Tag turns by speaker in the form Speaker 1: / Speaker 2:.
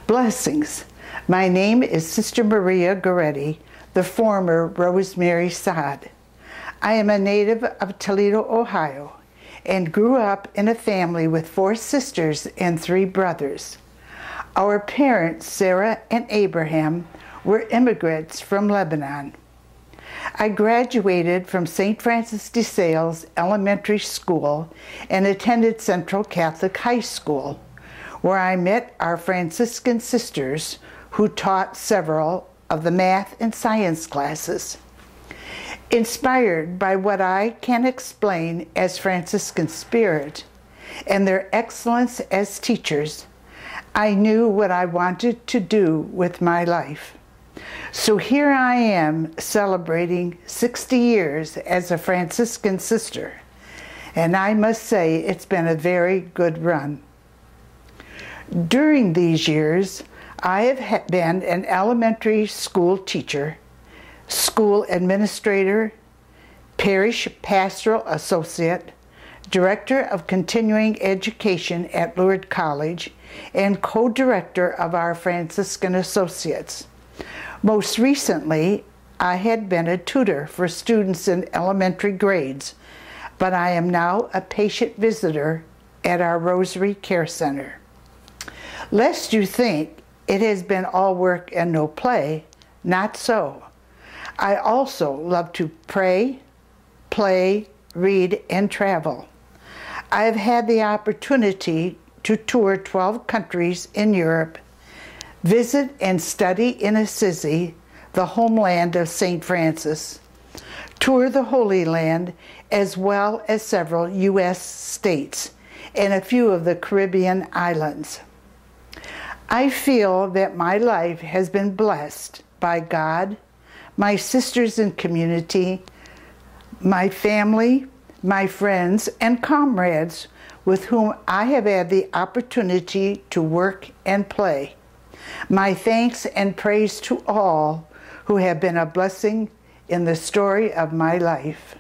Speaker 1: Blessings. My name is Sister Maria Goretti, the former Rosemary Saad. I am a native of Toledo, Ohio, and grew up in a family with 4 sisters and 3 brothers. Our parents, Sarah and Abraham, were immigrants from Lebanon. I graduated from St. Francis de Sales Elementary School and attended Central Catholic High School, where I met our Franciscan sisters who taught several of the math and science classes. Inspired by what I can explain as Franciscan spirit and their excellence as teachers, I knew what I wanted to do with my life. So here I am celebrating 60 years as a Franciscan sister, and I must say it's been a very good run. During these years, I have been an elementary school teacher, school administrator, parish pastoral associate, director of continuing education at Lourdes College, and co-director of our Franciscan Associates. Most recently, I had been a tutor for students in elementary grades, but I am now a patient visitor at our Rosary Care Center. Lest you think it has been all work and no play, not so. I also love to pray, play, read, and travel. I have had the opportunity to tour 12 countries in Europe, visit and study in Assisi, the homeland of St. Francis, tour the Holy Land, as well as several U.S. states and a few of the Caribbean islands. I feel that my life has been blessed by God, my sisters in community, my family, my friends, and comrades with whom I have had the opportunity to work and play. My thanks and praise to all who have been a blessing in the story of my life.